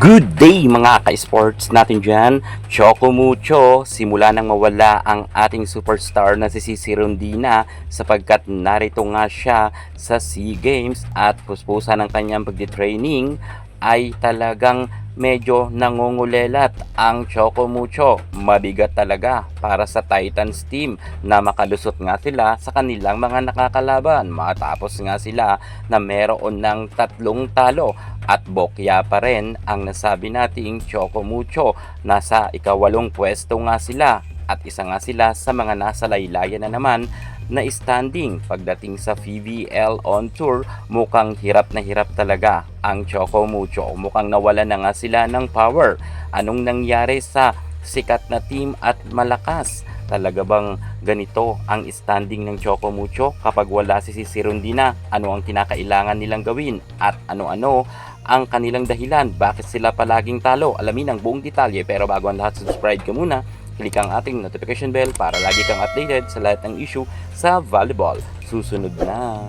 Good day mga ka-sports natin dyan. Choco Mucho, simula nang mawala ang ating superstar na si Cici Rondina sapagkat narito nga siya sa SEA Games at puspusan ng kanyang pagdi-training ay talagang medyo nangungulelat ang Choco Mucho. Mabigat talaga para sa Titans team na makalusot nga sila sa kanilang mga nakakalaban. Matapos nga sila na meron ng 3 talo at bokya pa rin ang nasabi nating Choco Mucho. Nasa ika-8 pwesto nga sila at isa nga sila sa mga nasa laylayan na naman na standing pagdating sa PVL on tour. Mukhang hirap na hirap talaga ang Choco Mucho. Mukhang nawala na nga sila ng power. Anong nangyari sa sikat na team at malakas? Talaga bang ganito ang standing ng Choco Mucho kapag wala si Cici Rondina? Ano ang kinakailangan nilang gawin at ano-ano ang kanilang dahilan? Bakit sila palaging talo? Alamin ang buong detalye, pero bago ang lahat, subscribe ka muna. Click ang ating notification bell para lagi kang updated sa lahat ng issue sa volleyball. Susunod na.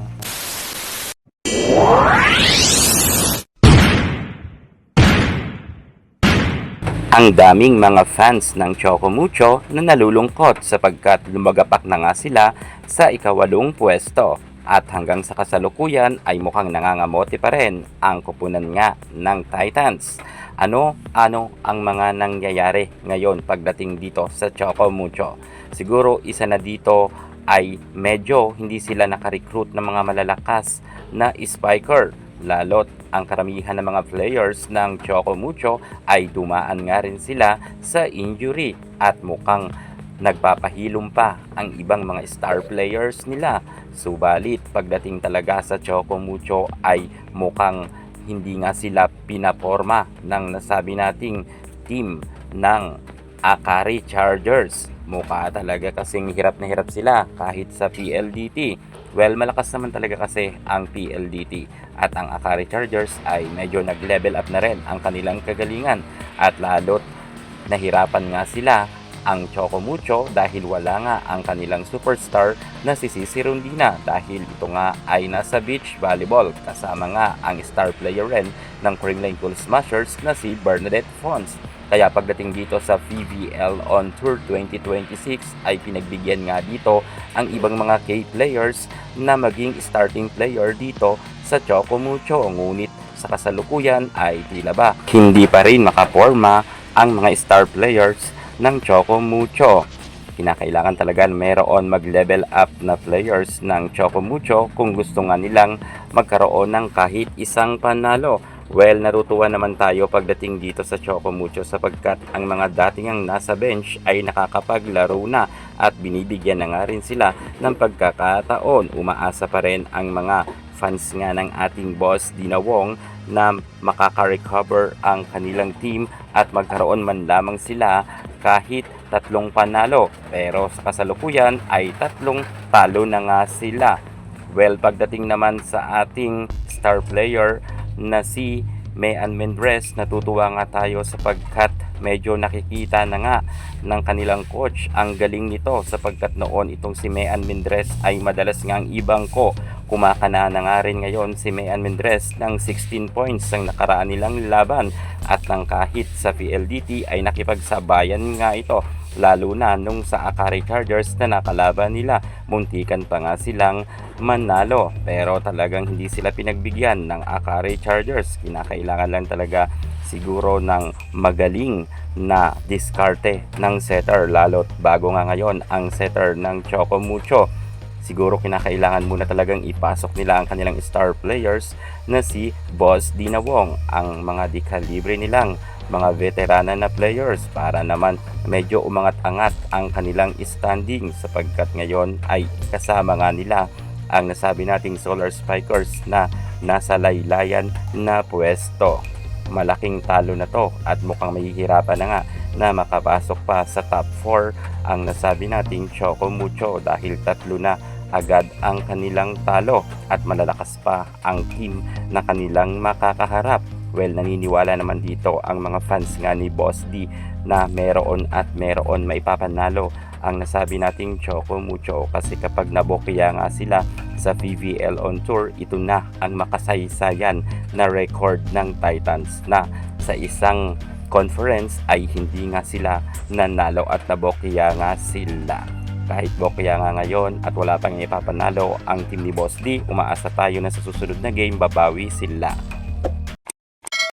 Ang daming mga fans ng Choco Mucho na nalulungkot sapagkat lumagapak na nga sila sa ika-8 pwesto. At hanggang sa kasalukuyan ay mukhang nangangamote pa rin ang kupunan nga ng Titans. Ano ang mga nangyayari ngayon pagdating dito sa Choco Mucho? Siguro isa na dito ay medyo hindi sila nakarecruit ng mga malalakas na spiker. Lalo't ang karamihan ng mga players ng Choco Mucho ay dumaan nga rin sila sa injury at mukhang nagpapahilom pa ang ibang mga star players nila. Subalit pagdating talaga sa Choco Mucho ay mukhang hindi nga sila pinaporma ng nasabi nating team ng Akari Chargers. Mukha talaga kasing hirap na hirap sila kahit sa PLDT. Well, malakas naman talaga kasi ang PLDT at ang Akari Chargers ay medyo nag-level up na rin ang kanilang kagalingan at lalo't nahirapan nga sila ang Choco Mucho dahil wala nga ang kanilang superstar na si Cici Rondina dahil ito nga ay nasa beach volleyball kasama nga ang star player rin ng Creamline Cool Smashers na si Bernadette Fons. Kaya pagdating dito sa PVL on Tour 2026 ay pinagbigyan nga dito ang ibang mga K-players na maging starting player dito sa Choco Mucho. Ngunit sa kasalukuyan ay tila ba hindi pa rin makaporma ang mga star players ng Choco Mucho. Kinakailangan talaga mayroon mag-level up na players ng Choco Mucho kung gusto nga nilang magkaroon ng kahit isang panalo. Well, natutuwa naman tayo pagdating dito sa Choco Mucho sapagkat ang mga dating ang nasa bench ay nakakapaglaro na at binibigyan na nga rin sila ng pagkakataon. Umaasa pa rin ang mga fans nga ng ating boss Dina Wong na makaka-recover ang kanilang team at magkaroon man lamang sila kahit 3 panalo. Pero sa kasalukuyan ay 3 talo na nga sila. Well, pagdating naman sa ating star player na si Mean Mendres, natutuwa nga tayo sapagkat medyo nakikita na nga ng kanilang coach ang galing nito sapagkat noon itong si Mean Mendres ay madalas ngang ibang ko. Kumakana na nga rin ngayon si Mean Mendres ng 16 points ang nakaraan nilang laban at nang kahit sa PLDT ay nakipagsabayan nga ito, lalo na nung sa Akari Chargers na nakalaban nila. Muntikan pa nga silang manalo pero talagang hindi sila pinagbigyan ng Akari Chargers. Kinakailangan lang talaga siguro ng magaling na diskarte ng setter, lalo't bago nga ngayon ang setter ng Choco Mucho. Siguro kinakailangan muna talagang ipasok nila ang kanilang star players na si Boss Dina Wong, ang mga di-kalibre nilang mga veterana na players para naman medyo umangat-angat ang kanilang standing sapagkat ngayon ay kasama nga nila ang nasabi nating Solar Spikers na nasa laylayan na pwesto. Malaking talo na to at mukhang mahihirapan na nga na makapasok pa sa top 4 ang nasabi nating Choco Mucho dahil 3 na agad ang kanilang talo at malalakas pa ang team na kanilang makakaharap. Well, naniniwala naman dito ang mga fans nga ni Boss D na meron maipapanalo ang nasabi nating Choco Mucho kasi kapag nabokya nga sila sa PVL on Tour, ito na ang makasaysayan na record ng Titans na sa isang conference ay hindi nga sila nanalo at nabokya nga sila. Kahit bokya nga ngayon at wala pang ipapanalo ang team ni Boss D, umaasa tayo na sa susunod na game babawi sila.